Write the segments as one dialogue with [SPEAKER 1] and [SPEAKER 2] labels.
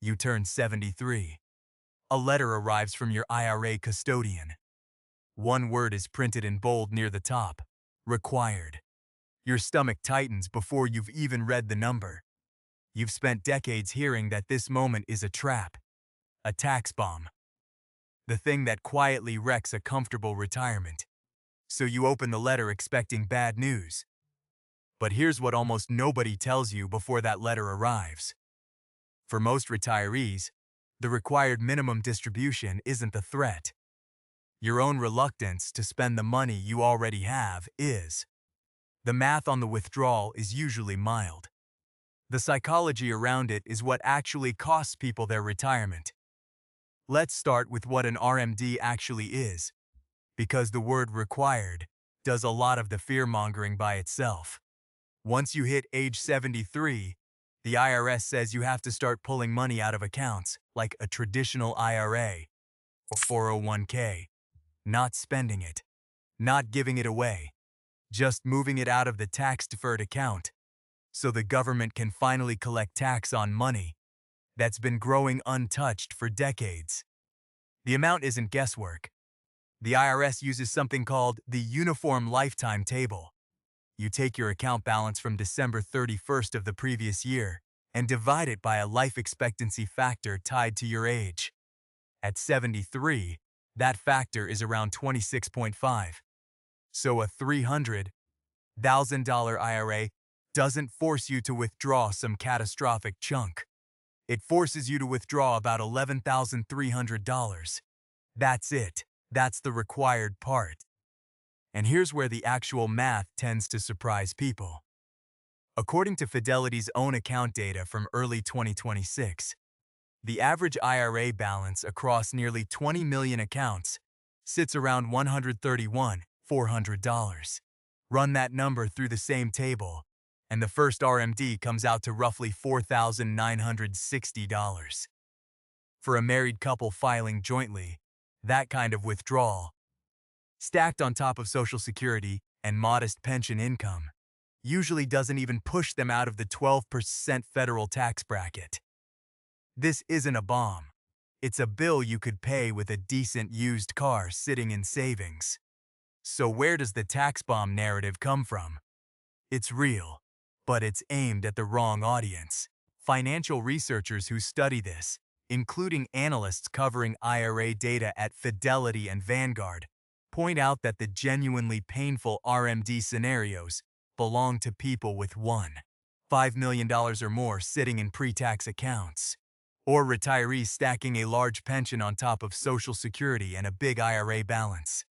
[SPEAKER 1] You turn 73. A letter arrives from your IRA custodian. One word is printed in bold near the top: required. Your stomach tightens before you've even read the number. You've spent decades hearing that this moment is a trap, a tax bomb, the thing that quietly wrecks a comfortable retirement. So you open the letter expecting bad news. But here's what almost nobody tells you before that letter arrives. For most retirees, the required minimum distribution isn't the threat. Your own reluctance to spend the money you already have is. The math on the withdrawal is usually mild. The psychology around it is what actually costs people their retirement. Let's start with what an RMD actually is, because the word required does a lot of the fear-mongering by itself. Once you hit age 73, the IRS says you have to start pulling money out of accounts like a traditional IRA or 401k, not spending it, not giving it away, just moving it out of the tax-deferred account so the government can finally collect tax on money that's been growing untouched for decades. The amount isn't guesswork. The IRS uses something called the Uniform Lifetime Table. You take your account balance from December 31st of the previous year and divide it by a life expectancy factor tied to your age. At 73, that factor is around 26.5. So a $300,000 IRA doesn't force you to withdraw some catastrophic chunk. It forces you to withdraw about $11,300. That's it. That's the required part. And here's where the actual math tends to surprise people. According to Fidelity's own account data from early 2026, the average IRA balance across nearly 20 million accounts sits around $131,400. Run that number through the same table, and the first RMD comes out to roughly $4,960. For a married couple filing jointly, that kind of withdrawal, stacked on top of Social Security and modest pension income, usually doesn't even push them out of the 12% federal tax bracket. This isn't a bomb. It's a bill you could pay with a decent used car sitting in savings. So where does the tax bomb narrative come from? It's real, but it's aimed at the wrong audience. Financial researchers who study this, including analysts covering IRA data at Fidelity and Vanguard, point out that the genuinely painful RMD scenarios belong to people with $1.5 million or more sitting in pre-tax accounts, or retirees stacking a large pension on top of Social Security and a big IRA balance.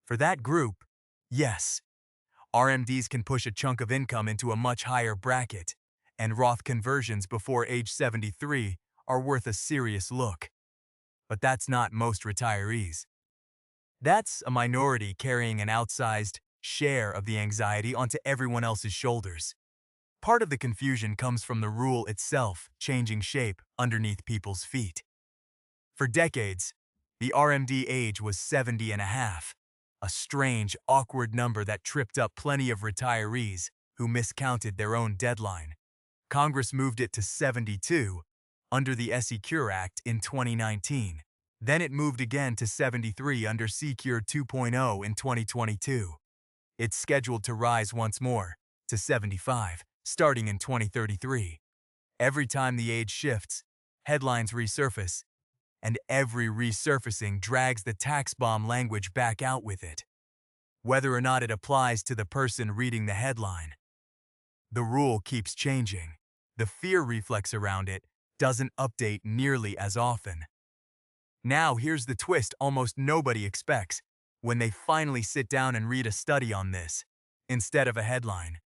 [SPEAKER 1] For that group, yes, RMDs can push a chunk of income into a much higher bracket, and Roth conversions before age 73 are worth a serious look. But that's not most retirees. That's a minority carrying an outsized share of the anxiety onto everyone else's shoulders. Part of the confusion comes from the rule itself changing shape underneath people's feet. For decades, the RMD age was 70 and a half, a strange, awkward number that tripped up plenty of retirees who miscounted their own deadline. Congress moved it to 72 under the SECURE Act in 2019. Then it moved again to 73 under SECURE 2.0 in 2022. It's scheduled to rise once more to 75, starting in 2033. Every time the age shifts, headlines resurface, and every resurfacing drags the tax bomb language back out with it, whether or not it applies to the person reading the headline. The rule keeps changing. The fear reflex around it doesn't update nearly as often. Now here's the twist almost nobody expects when they finally sit down and read a study on this, instead of a headline.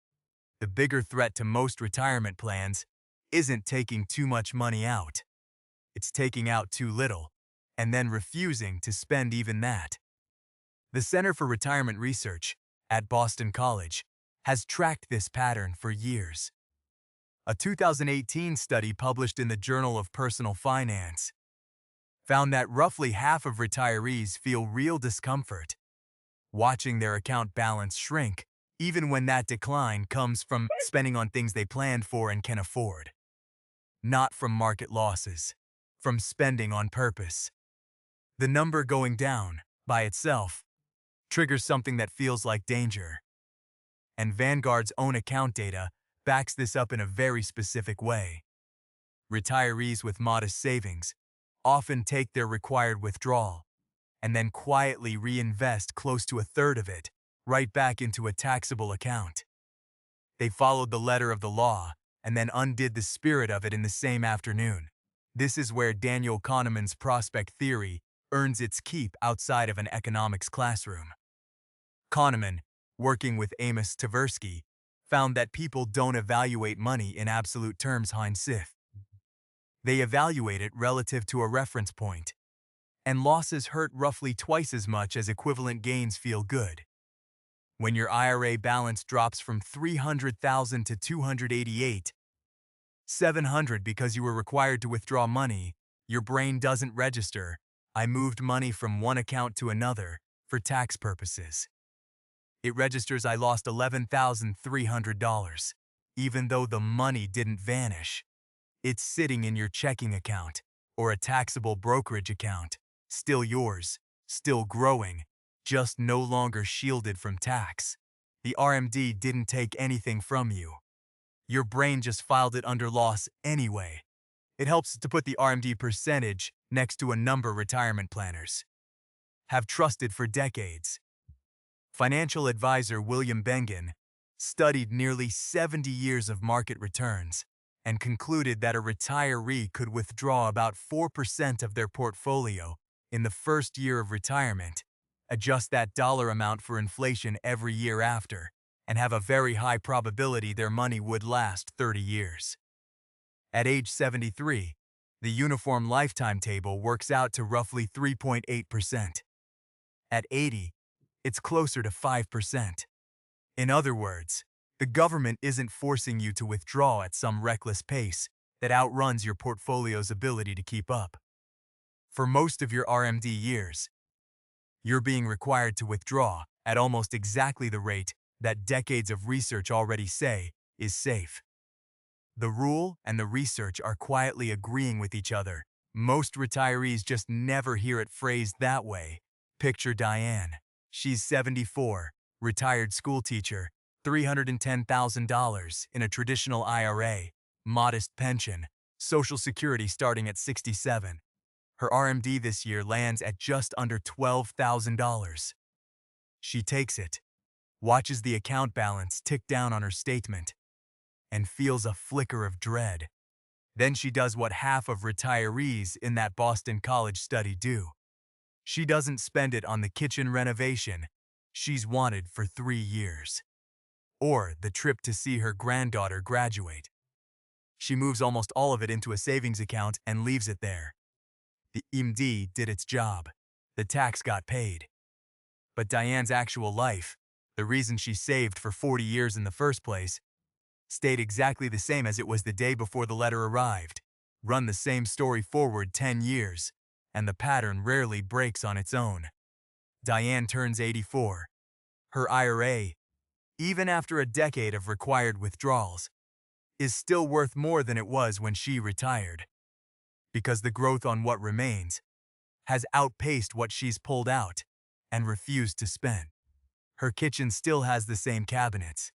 [SPEAKER 1] The bigger threat to most retirement plans isn't taking too much money out. It's taking out too little, and then refusing to spend even that. The Center for Retirement Research at Boston College has tracked this pattern for years. A 2018 study published in the Journal of Personal Finance found that roughly half of retirees feel real discomfort watching their account balance shrink, even when that decline comes from spending on things they planned for and can afford, not from market losses. from spending on purpose. The number going down, by itself, triggers something that feels like danger. And Vanguard's own account data backs this up in a very specific way. Retirees with modest savings often take their required withdrawal and then quietly reinvest close to a third of it right back into a taxable account. They followed the letter of the law and then undid the spirit of it in the same afternoon. This is where Daniel Kahneman's prospect theory earns its keep outside of an economics classroom. Kahneman, working with Amos Tversky, found that people don't evaluate money in absolute terms hindsight. They evaluate it relative to a reference point, and losses hurt roughly twice as much as equivalent gains feel good. When your IRA balance drops from $300,000 to $288,700 because you were required to withdraw money, your brain doesn't register, "I moved money from one account to another for tax purposes." It registers, "I lost $11,300, even though the money didn't vanish. It's sitting in your checking account or a taxable brokerage account, still yours, still growing, just no longer shielded from tax. The RMD didn't take anything from you. Your brain just filed it under loss anyway." It helps to put the RMD percentage next to a number retirement planners have trusted for decades. Financial advisor William Bengen studied nearly 70 years of market returns and concluded that a retiree could withdraw about 4% of their portfolio in the first year of retirement, adjust that dollar amount for inflation every year after, and have a very high probability their money would last 30 years. At age 73, the Uniform Lifetime Table works out to roughly 3.8%. At 80, it's closer to 5%. In other words, the government isn't forcing you to withdraw at some reckless pace that outruns your portfolio's ability to keep up. For most of your RMD years, you're being required to withdraw at almost exactly the rate that decades of research already say is safe. The rule and the research are quietly agreeing with each other. Most retirees just never hear it phrased that way. Picture Diane. She's 74, retired school teacher, $310,000 in a traditional IRA, modest pension, Social Security starting at 67. Her RMD this year lands at just under $12,000. She takes it, watches the account balance tick down on her statement, and feels a flicker of dread. Then she does what half of retirees in that Boston College study do. She doesn't spend it on the kitchen renovation she's wanted for 3 years, or the trip to see her granddaughter graduate. She moves almost all of it into a savings account and leaves it there. The RMD did its job. The tax got paid. But Diane's actual life, the reason she saved for 40 years in the first place, stayed exactly the same as it was the day before the letter arrived. Run the same story forward 10 years, and the pattern rarely breaks on its own. Diane turns 84. Her IRA, even after a decade of required withdrawals, is still worth more than it was when she retired, because the growth on what remains has outpaced what she's pulled out and refused to spend. Her kitchen still has the same cabinets.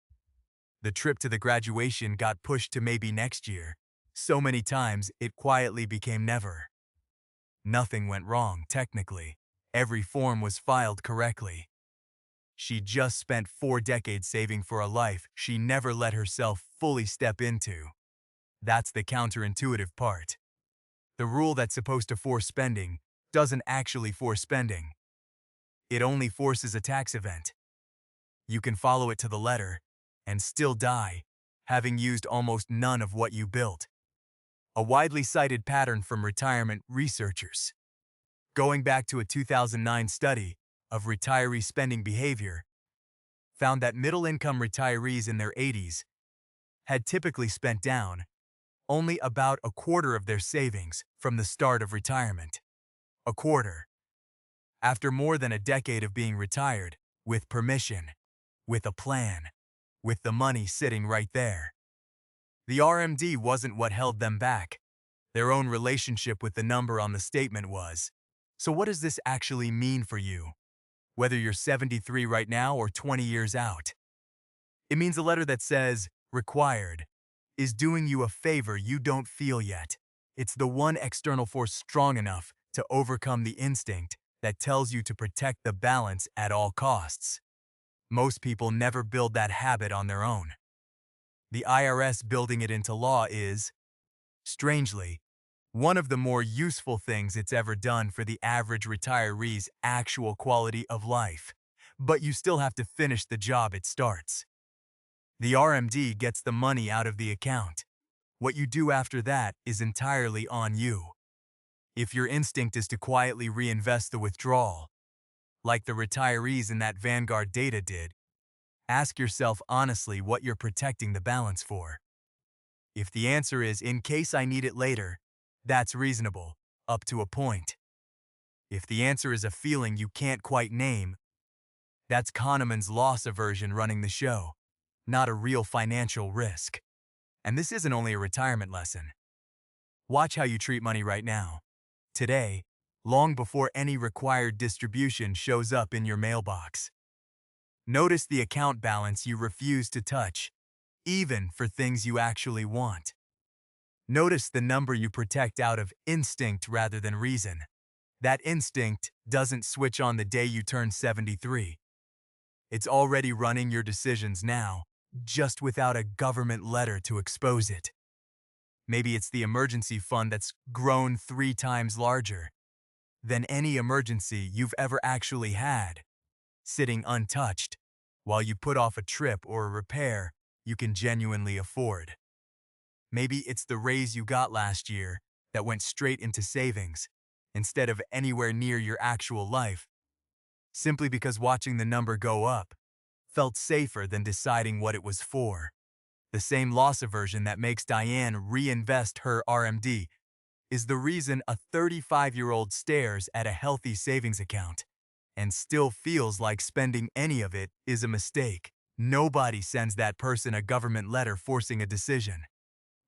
[SPEAKER 1] The trip to the graduation got pushed to maybe next year, so many times it quietly became never. Nothing went wrong, technically. Every form was filed correctly. She just spent 4 decades saving for a life she never let herself fully step into. That's the counterintuitive part. The rule that's supposed to force spending doesn't actually force spending. It only forces a tax event. You can follow it to the letter and still die, having used almost none of what you built. A widely cited pattern from retirement researchers. Going back to a 2009 study of retiree spending behavior, found that middle-income retirees in their 80s had typically spent down only about a quarter of their savings from the start of retirement. A quarter. After more than a decade of being retired, with permission, with a plan, with the money sitting right there. The RMD wasn't what held them back. Their own relationship with the number on the statement was, so what does this actually mean for you? Whether you're 73 right now or 20 years out. It means a letter that says, required, is doing you a favor you don't feel yet. It's the one external force strong enough to overcome the instinct that tells you to protect the balance at all costs. Most people never build that habit on their own. The IRS building it into law is, strangely, one of the more useful things it's ever done for the average retiree's actual quality of life. But you still have to finish the job it starts. The RMD gets the money out of the account. What you do after that is entirely on you. If your instinct is to quietly reinvest the withdrawal, like the retirees in that Vanguard data did, ask yourself honestly what you're protecting the balance for. If the answer is in case I need it later, that's reasonable, up to a point. If the answer is a feeling you can't quite name, that's Kahneman's loss aversion running the show, not a real financial risk. And this isn't only a retirement lesson. Watch how you treat money right now. Today, long before any required distribution shows up in your mailbox. Notice the account balance you refuse to touch, even for things you actually want. Notice the number you protect out of instinct rather than reason. That instinct doesn't switch on the day you turn 73. It's already running your decisions now, just without a government letter to expose it. Maybe it's the emergency fund that's grown 3 times larger than any emergency you've ever actually had, sitting untouched while you put off a trip or a repair you can genuinely afford. Maybe it's the raise you got last year that went straight into savings instead of anywhere near your actual life, simply because watching the number go up felt safer than deciding what it was for. The same loss aversion that makes Diane reinvest her RMD is the reason a 35-year-old stares at a healthy savings account and still feels like spending any of it is a mistake. Nobody sends that person a government letter forcing a decision.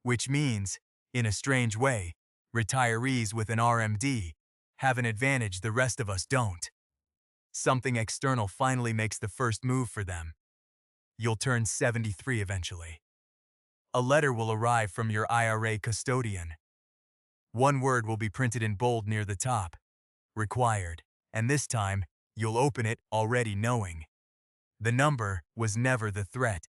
[SPEAKER 1] Which means, in a strange way, retirees with an RMD have an advantage the rest of us don't. Something external finally makes the first move for them. You'll turn 73 eventually. A letter will arrive from your IRA custodian. One word will be printed in bold near the top, required, and this time, you'll open it already knowing. The number was never the threat.